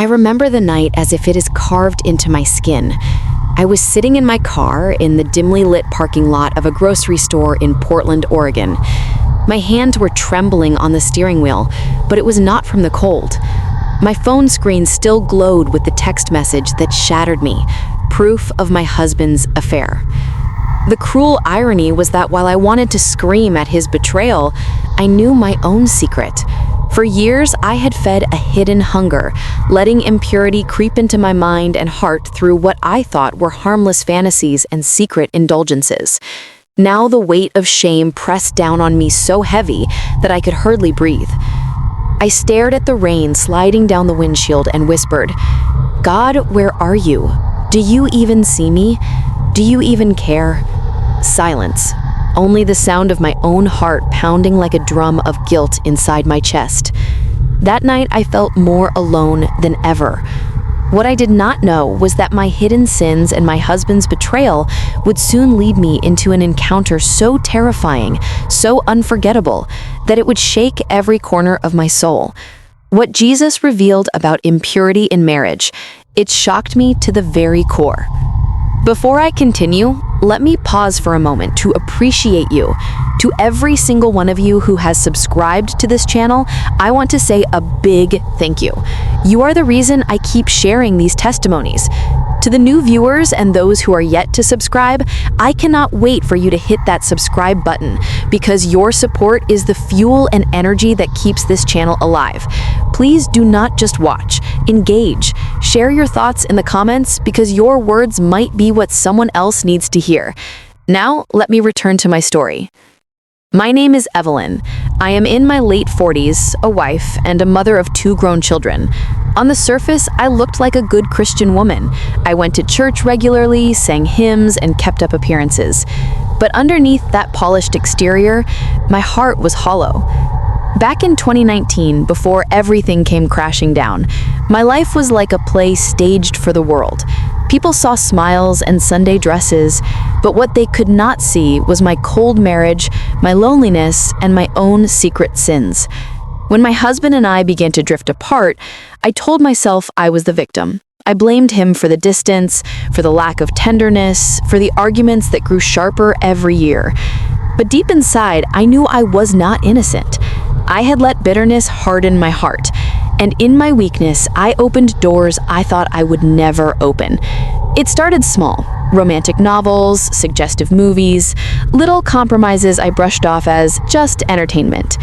I remember the night as if it is carved into my skin. I was sitting in my car in the dimly lit parking lot of a grocery store in Portland, Oregon. My hands were trembling on the steering wheel, but it was not from the cold. My phone screen still glowed with the text message that shattered me, proof of my husband's affair. The cruel irony was that while I wanted to scream at his betrayal, I knew my own secret. For years, I had fed a hidden hunger, letting impurity creep into my mind and heart through what I thought were harmless fantasies and secret indulgences. Now the weight of shame pressed down on me so heavy that I could hardly breathe. I stared at the rain sliding down the windshield and whispered, "God, where are you? Do you even see me? Do you even care?" Silence. Only the sound of my own heart pounding like a drum of guilt inside my chest. That night, I felt more alone than ever. What I did not know was that my hidden sins and my husband's betrayal would soon lead me into an encounter so terrifying, so unforgettable, that it would shake every corner of my soul. What Jesus revealed about impurity in marriage, it shocked me to the very core. Before I continue, let me pause for a moment to appreciate you. To every single one of you who has subscribed to this channel, I want to say a big thank you. You are the reason I keep sharing these testimonies. To the new viewers and those who are yet to subscribe, I cannot wait for you to hit that subscribe button because your support is the fuel and energy that keeps this channel alive. Please do not just watch, engage. Share your thoughts in the comments because your words might be what someone else needs to hear. Now, let me return to my story. My name is Evelyn. I am in my late 40s, a wife, and a mother of 2 grown children. On the surface, I looked like a good Christian woman. I went to church regularly, sang hymns, and kept up appearances. But underneath that polished exterior, my heart was hollow. Back in 2019, before everything came crashing down, my life was like a play staged for the world. People saw smiles and Sunday dresses, but what they could not see was my cold marriage, my loneliness, and my own secret sins. When my husband and I began to drift apart, I told myself I was the victim. I blamed him for the distance, for the lack of tenderness, for the arguments that grew sharper every year. But deep inside, I knew I was not innocent. I had let bitterness harden my heart, and in my weakness, I opened doors I thought I would never open. It started small: romantic novels, suggestive movies, little compromises I brushed off as just entertainment.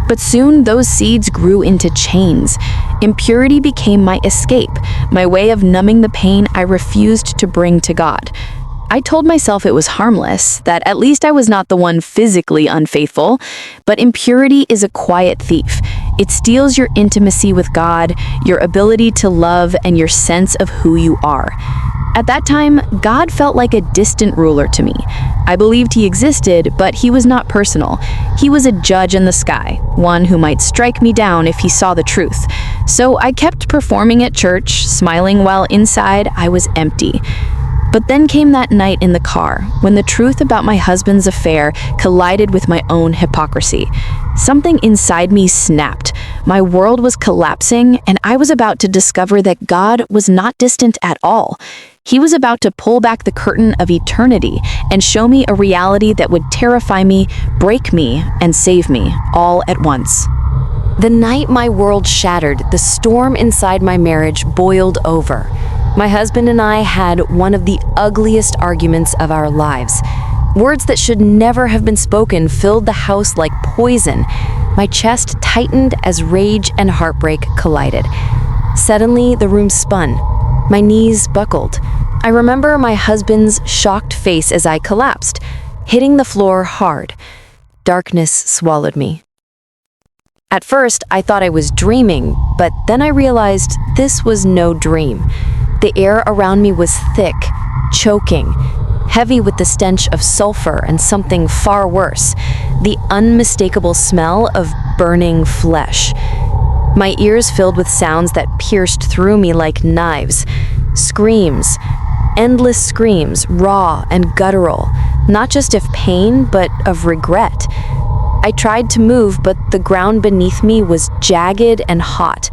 But soon those seeds grew into chains. Impurity became my escape, my way of numbing the pain I refused to bring to God. I told myself it was harmless, that at least I was not the one physically unfaithful, but impurity is a quiet thief. It steals your intimacy with God, your ability to love, and your sense of who you are. At that time, God felt like a distant ruler to me. I believed he existed, but he was not personal. He was a judge in the sky, one who might strike me down if he saw the truth. So I kept performing at church, smiling while inside I was empty. But then came that night in the car, when the truth about my husband's affair collided with my own hypocrisy. Something inside me snapped. My world was collapsing, and I was about to discover that God was not distant at all. He was about to pull back the curtain of eternity and show me a reality that would terrify me, break me, and save me, all at once. The night my world shattered, the storm inside my marriage boiled over. My husband and I had one of the ugliest arguments of our lives. Words that should never have been spoken filled the house like poison. My chest tightened as rage and heartbreak collided. Suddenly, the room spun. My knees buckled. I remember my husband's shocked face as I collapsed, hitting the floor hard. Darkness swallowed me. At first, I thought I was dreaming, but then I realized this was no dream. The air around me was thick, choking, heavy with the stench of sulfur and something far worse, the unmistakable smell of burning flesh. My ears filled with sounds that pierced through me like knives. Screams, endless screams, raw and guttural, not just of pain, but of regret. I tried to move, but the ground beneath me was jagged and hot,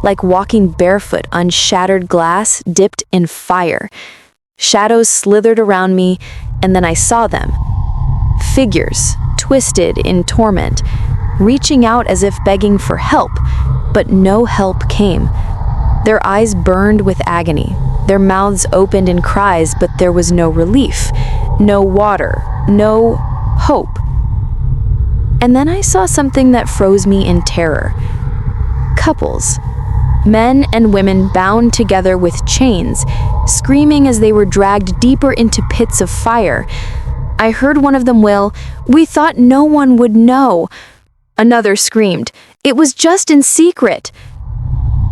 like walking barefoot on shattered glass dipped in fire. Shadows slithered around me, and then I saw them. Figures, twisted in torment, reaching out as if begging for help, but no help came. Their eyes burned with agony. Their mouths opened in cries, but there was no relief, no water, no hope. And then I saw something that froze me in terror. Couples. Men and women bound together with chains, screaming as they were dragged deeper into pits of fire. I heard one of them wail, "We thought no one would know." Another screamed, "It was just in secret."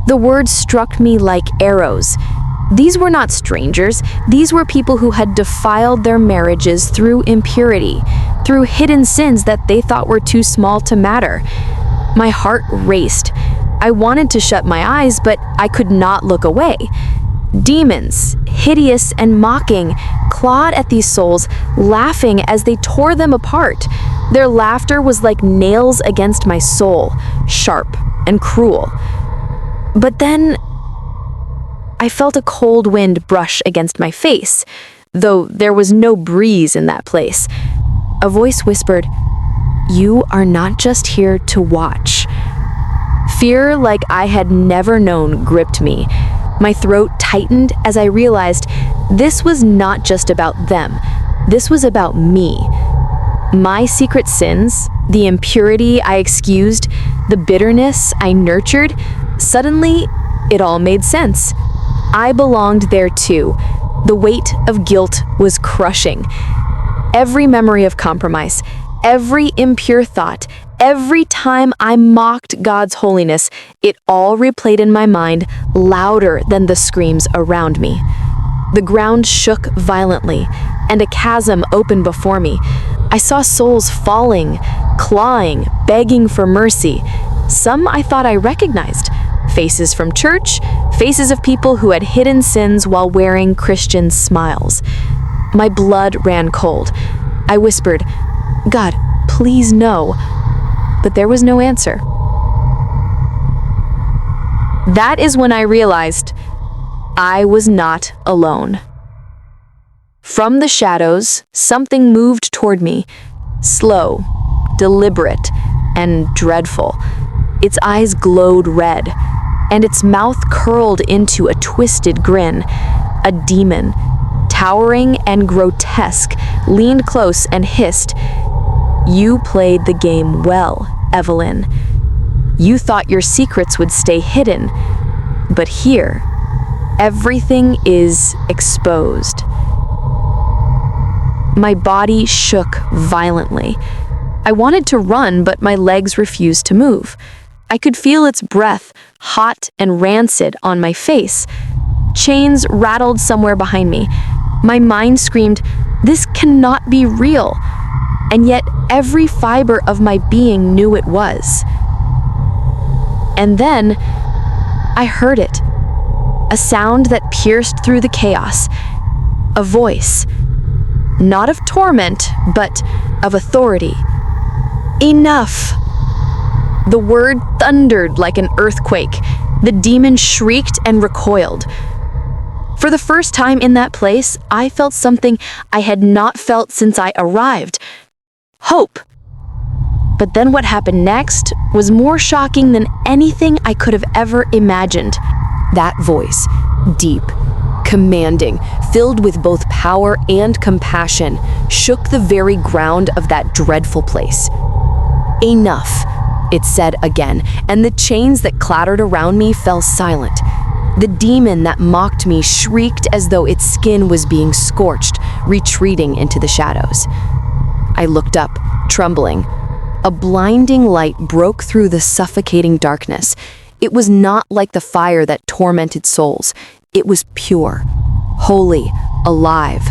The words struck me like arrows. These were not strangers. These were people who had defiled their marriages through impurity, through hidden sins that they thought were too small to matter. My heart raced. I wanted to shut my eyes, but I could not look away. Demons, hideous and mocking, clawed at these souls, laughing as they tore them apart. Their laughter was like nails against my soul, sharp and cruel. But then I felt a cold wind brush against my face, though there was no breeze in that place. A voice whispered, "You are not just here to watch." Fear like I had never known gripped me. My throat tightened as I realized this was not just about them. This was about me. My secret sins, the impurity I excused, the bitterness I nurtured, suddenly it all made sense. I belonged there too. The weight of guilt was crushing. Every memory of compromise, every impure thought, every time I mocked God's holiness, it all replayed in my mind louder than the screams around me. The ground shook violently, and a chasm opened before me. I saw souls falling, clawing, begging for mercy. Some I thought I recognized. Faces from church, faces of people who had hidden sins while wearing Christian smiles. My blood ran cold. I whispered, "God, please no." But there was no answer. That is when I realized I was not alone. From the shadows, something moved toward me, slow, deliberate, and dreadful. Its eyes glowed red, and its mouth curled into a twisted grin. A demon, towering and grotesque, leaned close and hissed, "You played the game well, Evelyn. You thought your secrets would stay hidden, but here, everything is exposed." My body shook violently. I wanted to run, but my legs refused to move. I could feel its breath, hot and rancid, on my face. Chains rattled somewhere behind me. My mind screamed, "This cannot be real." And yet every fiber of my being knew it was. And then I heard it. A sound that pierced through the chaos. A voice. Not of torment, but of authority. "Enough!" The word thundered like an earthquake. The demon shrieked and recoiled. For the first time in that place, I felt something I had not felt since I arrived. Hope. But then what happened next was more shocking than anything I could have ever imagined. That voice, deep, commanding, filled with both power and compassion, shook the very ground of that dreadful place. "Enough," it said again, and the chains that clattered around me fell silent. The demon that mocked me shrieked as though its skin was being scorched, retreating into the shadows. I looked up, trembling. A blinding light broke through the suffocating darkness. It was not like the fire that tormented souls. It was pure, holy, alive.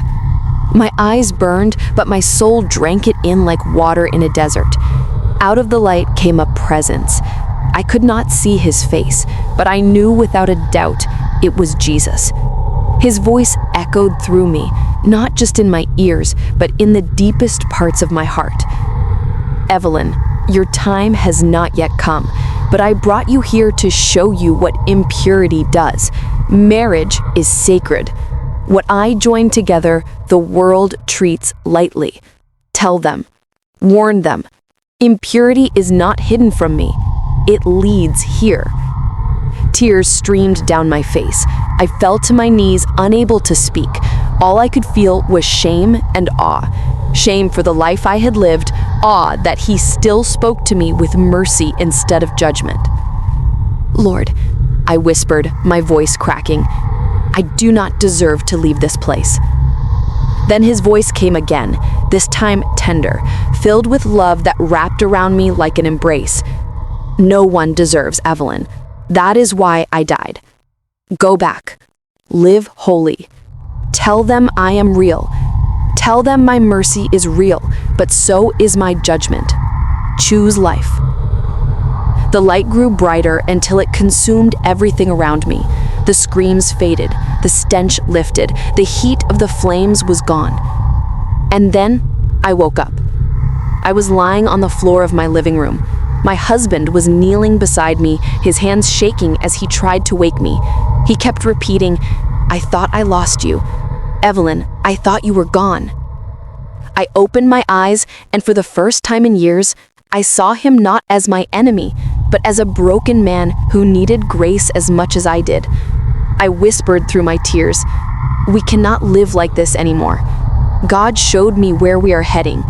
My eyes burned, but my soul drank it in like water in a desert. Out of the light came a presence. I could not see his face, but I knew without a doubt it was Jesus. His voice echoed through me, not just in my ears, but in the deepest parts of my heart. "Evelyn, your time has not yet come. but I brought you here to show you what impurity does. Marriage is sacred. What I join together, the world treats lightly. Tell them, warn them, impurity is not hidden from me. It leads here. Tears streamed down my face. I fell to my knees, unable to speak. All I could feel was shame and awe. Shame for the life I had lived, awe that he still spoke to me with mercy instead of judgment. Lord, I whispered, my voice cracking, I do not deserve to leave this place. Then his voice came again, this time tender, filled with love that wrapped around me like an embrace. No one deserves Evelyn. That is why I died. Go back. Live holy. Tell them I am real. Tell them my mercy is real, but so is my judgment. Choose life. The light grew brighter until it consumed everything around me. The screams faded, the stench lifted, the heat of the flames was gone. And then I woke up. I was lying on the floor of my living room. My husband was kneeling beside me, his hands shaking as he tried to wake me. He kept repeating, I thought I lost you. Evelyn, I thought you were gone. I opened my eyes, and for the first time in years, I saw him not as my enemy, but as a broken man who needed grace as much as I did. I whispered through my tears, we cannot live like this anymore. God showed me where we are heading.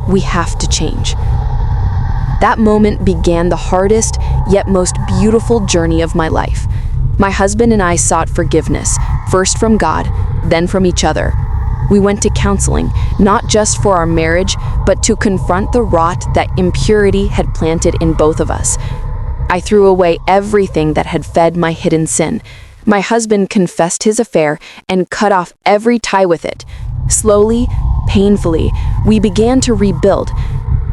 We have to change. That moment began the hardest, yet most beautiful journey of my life. My husband and I sought forgiveness, first from God, then from each other. We went to counseling, not just for our marriage, but to confront the rot that impurity had planted in both of us. I threw away everything that had fed my hidden sin. My husband confessed his affair and cut off every tie with it. Slowly, painfully, we began to rebuild.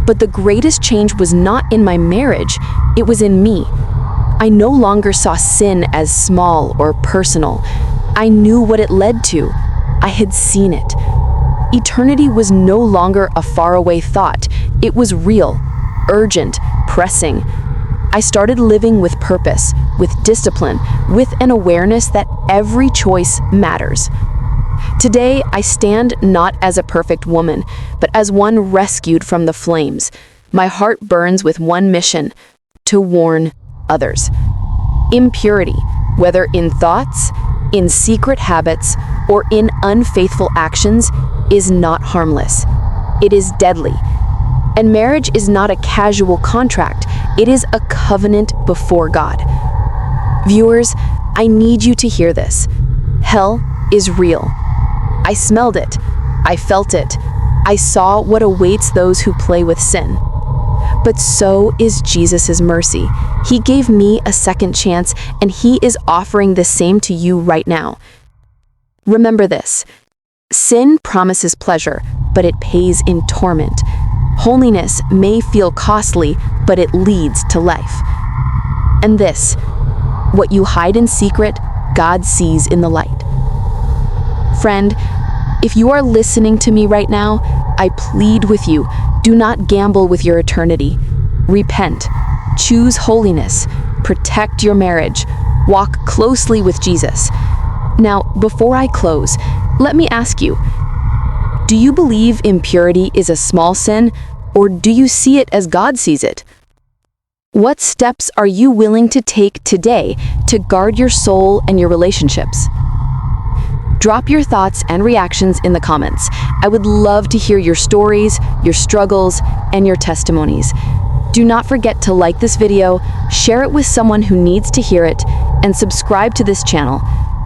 But the greatest change was not in my marriage, it was in me. I no longer saw sin as small or personal. I knew what it led to. I had seen it. Eternity was no longer a faraway thought. It was real, urgent, pressing. I started living with purpose, with discipline, with an awareness that every choice matters. Today, I stand not as a perfect woman, but as one rescued from the flames. My heart burns with one mission: to warn others. Impurity, whether in thoughts, in secret habits, or in unfaithful actions, is not harmless. It is deadly. And marriage is not a casual contract. It is a covenant before God. Viewers, I need you to hear this. Hell is real. I smelled it. I felt it. I saw what awaits those who play with sin. But so is Jesus' mercy. He gave me a second chance, and He is offering the same to you right now. Remember this: sin promises pleasure, but it pays in torment. Holiness may feel costly, but it leads to life. And this: what you hide in secret, God sees in the light. Friend, if you are listening to me right now, I plead with you, do not gamble with your eternity. Repent, choose holiness, protect your marriage, walk closely with Jesus. Now, before I close, let me ask you, do you believe impurity is a small sin, or do you see it as God sees it? What steps are you willing to take today to guard your soul and your relationships? Drop your thoughts and reactions in the comments. I would love to hear your stories, your struggles, and your testimonies. Do not forget to like this video, share it with someone who needs to hear it, and subscribe to this channel.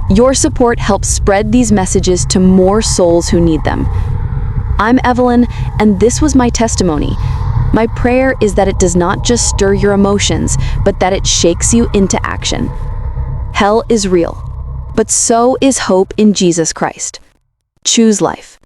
Your support helps spread these messages to more souls who need them. I'm Evelyn, and this was my testimony. My prayer is that it does not just stir your emotions, but that it shakes you into action. Hell is real, but so is hope in Jesus Christ. Choose life.